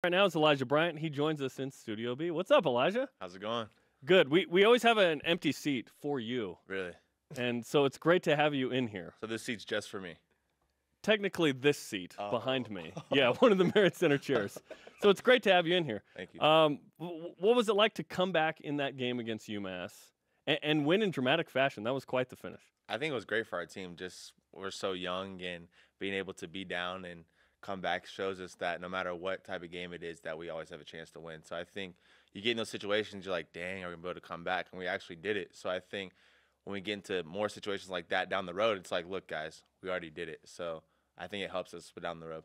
Right now is Elijah Bryant. He joins us in Studio B. What's up, Elijah? How's it going? Good. We always have an empty seat for you. Really? And so it's great to have you in here. So this seat's just for me? Technically, this seat behind me. Yeah, one of the Merit Center chairs. So it's great to have you in here. Thank you. What was it like to come back in that game against UMass and win in dramatic fashion? That was quite the finish. I think it was great for our team. Just we're so young, and being able to be down and come back shows us that no matter what type of game it is, that we always have a chance to win. So I think you get in those situations, you're like, dang, are we going to be able to come back? And we actually did it. So I think when we get into more situations like that down the road, it's like, look, guys, we already did it. So I think it helps us down the road.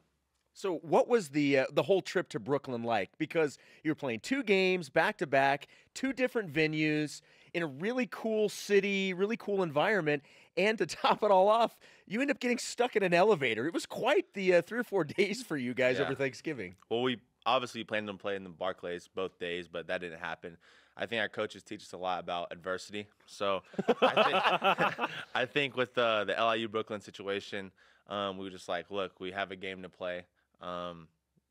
So what was the whole trip to Brooklyn like? Because you were playing 2 games back-to-back, 2 different venues, in a really cool city, really cool environment, and to top it all off, you end up getting stuck in an elevator. It was quite the 3 or 4 days for you guys over Thanksgiving. Well, we obviously planned on playing the Barclays both days, but that didn't happen. I think our coaches teach us a lot about adversity. So I think with the LIU Brooklyn situation, we were just like, look, we have a game to play.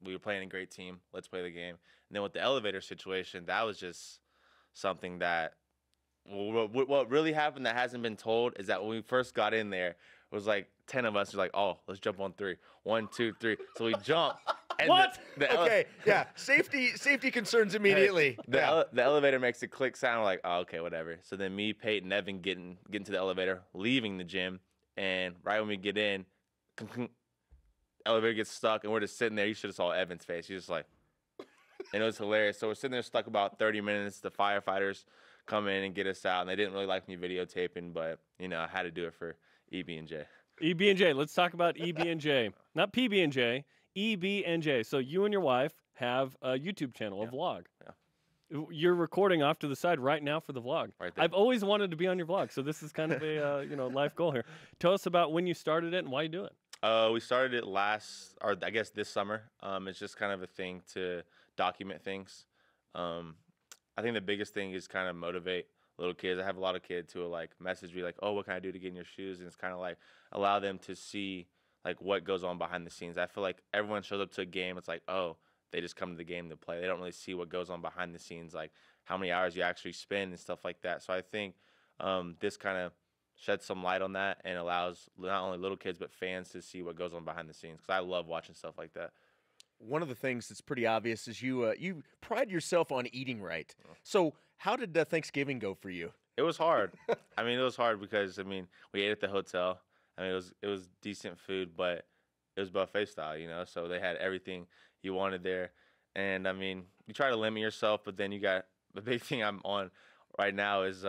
We were playing a great team. Let's play the game. And then with the elevator situation, that was just something that what really happened that hasn't been told is that when we first got in there, it was like 10 of us were like, oh, let's jump on 3. 1, 2, 3. So we jumped. And What? Okay, yeah, safety concerns immediately. The elevator makes a click sound. We're like, oh, okay, whatever. So then me, Peyton, and Evan getting to the elevator, leaving the gym, and right when we get in, elevator gets stuck, and we're just sitting there. You should have saw Evan's face. He's just like, and it was hilarious. So we're sitting there stuck about 30 minutes. The firefighters come in and get us out, and they didn't really like me videotaping, but, you know, I had to do it for EB&J. EB&J. Let's talk about EB&J. Not PB&J, EB&J. So you and your wife have a YouTube channel, a vlog. Yeah. You're recording off to the side right now for the vlog. Right there. I've always wanted to be on your vlog, so this is kind of a life goal here. Tell us about when you started it and why you do it. We started it I guess this summer. It's just kind of a thing to document things. I think the biggest thing is kind of motivate little kids. I have a lot of kids who will like message me like, oh, what can I do to get in your shoes? And it's kind of like allow them to see like what goes on behind the scenes. I feel like everyone shows up to a game. It's like, oh, they just come to the game to play. They don't really see what goes on behind the scenes, like how many hours you actually spend and stuff like that. So I think this kind of sheds some light on that and allows not only little kids but fans to see what goes on behind the scenes, because I love watching stuff like that. One of the things that's pretty obvious is you pride yourself on eating right. So how did Thanksgiving go for you? It was hard. I mean, it was hard because, I mean, we ate at the hotel. I mean, it was decent food, but it was buffet style, you know, so they had everything you wanted there. And, I mean, you try to limit yourself, but then you got the big thing I'm on right now is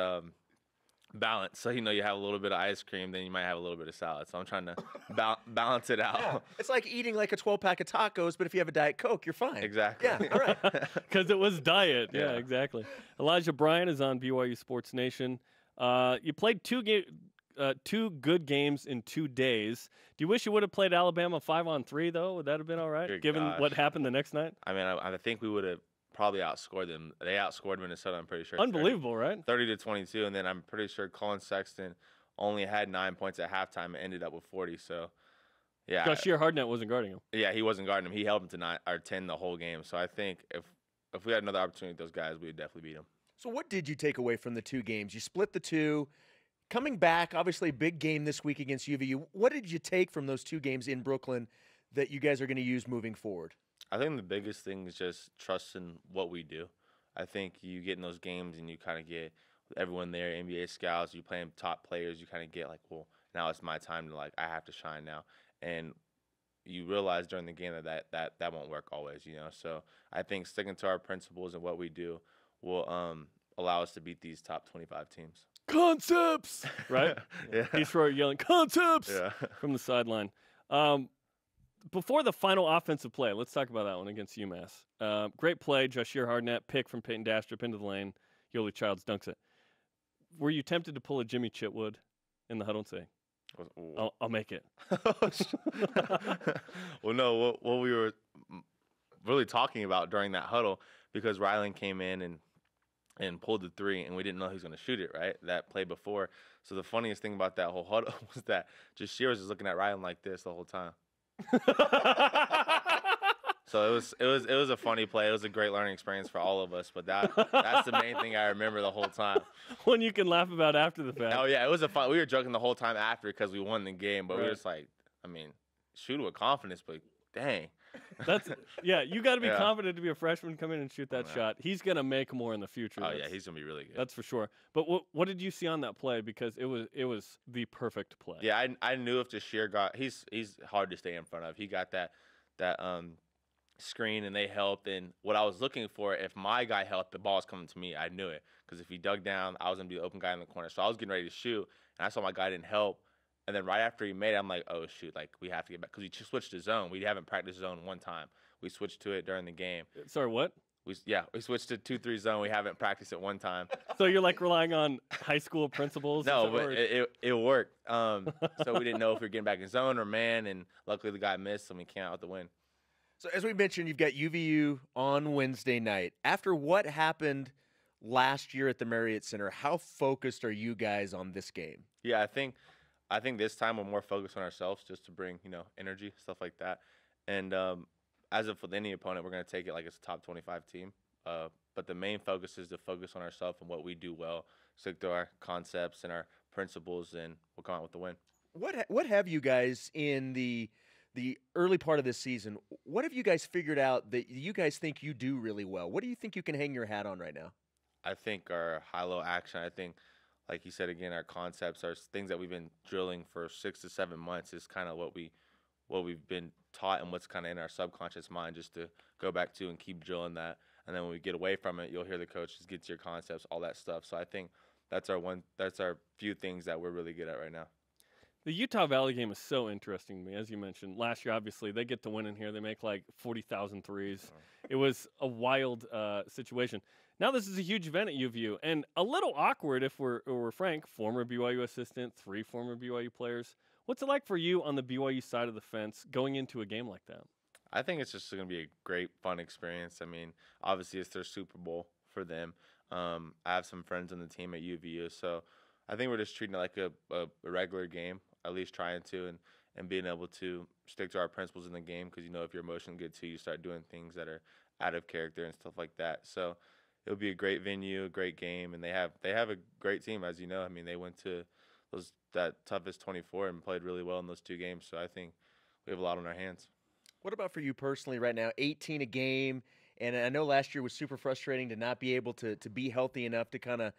balance. So, you know, you have a little bit of ice cream, then you might have a little bit of salad. So I'm trying to balance it out. Yeah. It's like eating like a 12-pack of tacos, but if you have a Diet Coke, you're fine. Exactly. Yeah, all right. Because it was diet. Yeah, exactly. Elijah Bryant is on BYU Sports Nation. You played 2 good games in 2 days. Do you wish you would have played Alabama 5-on-3, though? Would that have been all right, given what happened the next night? I mean, I think we would have probably outscored them. They outscored Minnesota, I'm pretty sure. Unbelievable, right? 30-22, and then I'm pretty sure Colin Sexton only had 9 points at halftime and ended up with 40. So, yeah. Jashir Hardnett wasn't guarding him. Yeah, he wasn't guarding him. He held him to 9 or 10 the whole game. So I think if we had another opportunity with those guys, we would definitely beat them. So what did you take away from the 2 games? You split the 2. Coming back, obviously a big game this week against UVU. What did you take from those 2 games in Brooklyn that you guys are going to use moving forward? I think the biggest thing is just trusting what we do. I think you get in those games and you kind of get everyone there, NBA scouts, you playing top players, you kind of get like, well, now it's my time to, like, I have to shine now. And you realize during the game that won't work always, you know. So I think sticking to our principles and what we do will allow us to beat these top 25 teams. Concepts, right? Yeah. He's yelling concepts from the sideline. Before the final offensive play, let's talk about that one against UMass. Great play, Jashir Hardnett, pick from Peyton Dastrup into the lane. Yoli Childs dunks it. Were you tempted to pull a Jimmy Chitwood in the huddle and say, I'll make it? Well, no, what we were really talking about during that huddle, because Rylan came in and pulled the 3, and we didn't know he was going to shoot it, right, that play before. So the funniest thing about that whole huddle was that Jashir was just looking at Rylan like this the whole time. So it was a funny play. It was a great learning experience for all of us. But that's the main thing I remember the whole time. One you can laugh about after the fact. Oh yeah, it was a fun. We were joking the whole time after because we won the game, but we were just like, I mean, shoot with confidence, but dang. You got to be confident to be a freshman, come in and shoot that shot. He's gonna make more in the future. Oh yeah, he's gonna be really good. That's for sure. But what did you see on that play? Because it was the perfect play. Yeah, I knew if Jashir got he's hard to stay in front of. He got that screen and they helped. And what I was looking for, if my guy helped, the ball was coming to me. I knew it because if he dug down, I was gonna be the open guy in the corner. So I was getting ready to shoot, and I saw my guy didn't help. And then right after he made it, I'm like, oh, shoot, like, we have to get back. Because we just switched to zone. We haven't practiced zone one time. We switched to it during the game. Sorry, what? We switched to 2-3 zone. We haven't practiced it one time. So you're, like, relying on high school principles? No, but it worked. So we didn't know if we were getting back in zone or man, and luckily the guy missed, and we came out with the win. So as we mentioned, you've got UVU on Wednesday night. After what happened last year at the Marriott Center, how focused are you guys on this game? Yeah, I think this time we're more focused on ourselves just to bring, energy, stuff like that. And as if with any opponent, we're going to take it like it's a top 25 team. But the main focus is to focus on ourselves and what we do well, stick to our concepts and our principles, and we'll come out with the win. What have you guys in the early part of this season, what have you guys figured out that you guys think you do really well? What do you think you can hang your hat on right now? I think our high-low action, I think, like you said again, our concepts, our things that we've been drilling for 6 to 7 months is kind of what we've been taught and what's kind of in our subconscious mind, just to go back to and keep drilling that. And then when we get away from it, you'll hear the coaches get to your concepts, all that stuff. So I think that's our few things that we're really good at right now. The Utah Valley game is so interesting to me, as you mentioned. Last year, obviously, they get the win in here. They make like 40,000 threes. It was a wild situation. Now this is a huge event at UVU, and a little awkward if we're frank. Former BYU assistant, 3 former BYU players. What's it like for you on the BYU side of the fence going into a game like that? I think it's just going to be a great, fun experience. I mean, obviously it's their Super Bowl for them. I have some friends on the team at UVU, so I think we're just treating it like a regular game, at least trying to, and being able to stick to our principles in the game because, if your emotions get to you, start doing things that are out of character and stuff like that. So it'll be a great venue, a great game, and they have a great team, as you know. I mean, they went to that toughest 24 and played really well in those 2 games. So I think we have a lot on our hands. What about for you personally right now? 18 a game, and I know last year was super frustrating to not be able to be healthy enough to kind of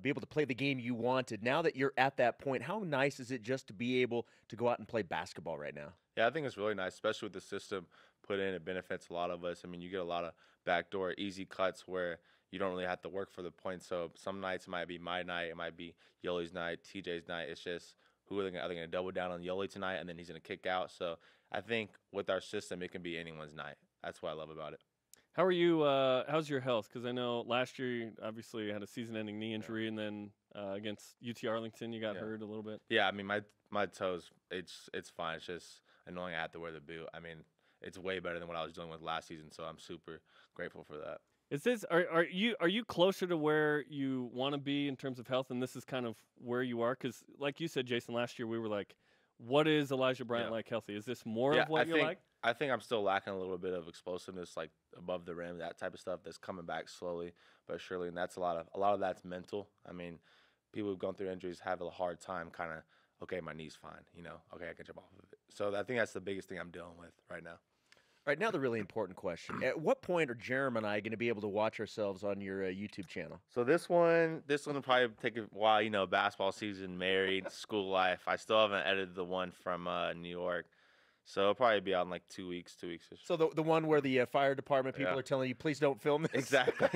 be able to play the game you wanted. Now that you're at that point, how nice is it just to be able to go out and play basketball right now? Yeah, I think it's really nice, especially with the system put in. It benefits a lot of us. I mean, you get a lot of backdoor easy cuts where you don't really have to work for the points. So some nights it might be my night, it might be Yoli's night, TJ's night. It's just are they going to double down on Yoli tonight, and then he's going to kick out. So I think with our system, it can be anyone's night. That's what I love about it. How are you? How's your health? Because I know last year you obviously had a season-ending knee injury, and then against UT Arlington you got hurt a little bit. Yeah, I mean my toes, it's fine. It's just annoying I have to wear the boot. I mean, it's way better than what I was dealing with last season, so I'm super grateful for that. Are you closer to where you want to be in terms of health, and this is kind of where you are? Because like you said, Jason, last year we were like, what is Elijah Bryant like healthy? Is this more of what you like? I think I'm still lacking a little bit of explosiveness, like above the rim, that type of stuff that's coming back slowly but surely, and that's a lot of that's mental. I mean, people who've gone through injuries have a hard time kind of, okay, my knee's fine, okay, I can jump off of it. So I think that's the biggest thing I'm dealing with right now. All right, now the really important question. At what point are Jarom and I going to be able to watch ourselves on your YouTube channel? So this one will probably take a while, basketball season, married, school life. I still haven't edited the one from New York. So it'll probably be out in like 2 weeks, 2 weeks. So the one where the fire department people are telling you, please don't film this? Exactly.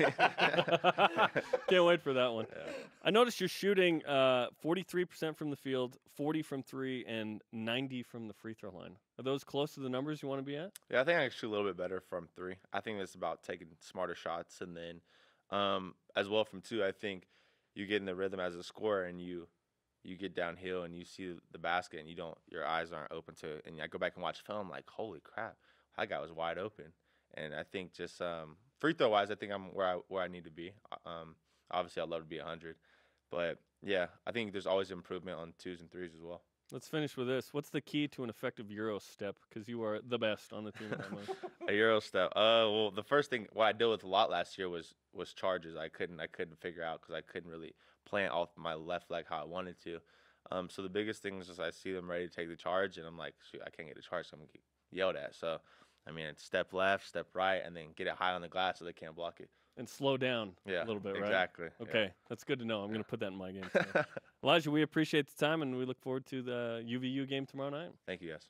Can't wait for that one. Yeah. I noticed you're shooting 43% from the field, 40 from 3, and 90 from the free throw line. Are those close to the numbers you want to be at? Yeah, I think I can shoot a little bit better from 3. I think it's about taking smarter shots. And then as well from 2, I think you get in the rhythm as a scorer and you get downhill and you see the basket and your eyes aren't open to it. And I go back and watch film like, holy crap, that guy was wide open. And I think just free throw wise, I think I'm where I need to be. Obviously, I'd love to be 100, but yeah, I think there's always improvement on 2s and 3s as well. Let's finish with this. What's the key to an effective Euro step? Because you are the best on the team at that moment. A Euro step. Well, the first thing what I dealt with a lot last year was charges. I couldn't figure out because I couldn't really plant off my left leg how I wanted to. So the biggest thing is just I see them ready to take the charge, and I'm like, shoot, I can't get the charge, so I'm gonna get yelled at. So, I mean, it's step left, step right, and then get it high on the glass so they can't block it. And slow down a little bit, right? Exactly. Okay, Yeah. that's good to know. I'm going to put that in my game. Elijah, we appreciate the time, and we look forward to the UVU game tomorrow night. Thank you, guys.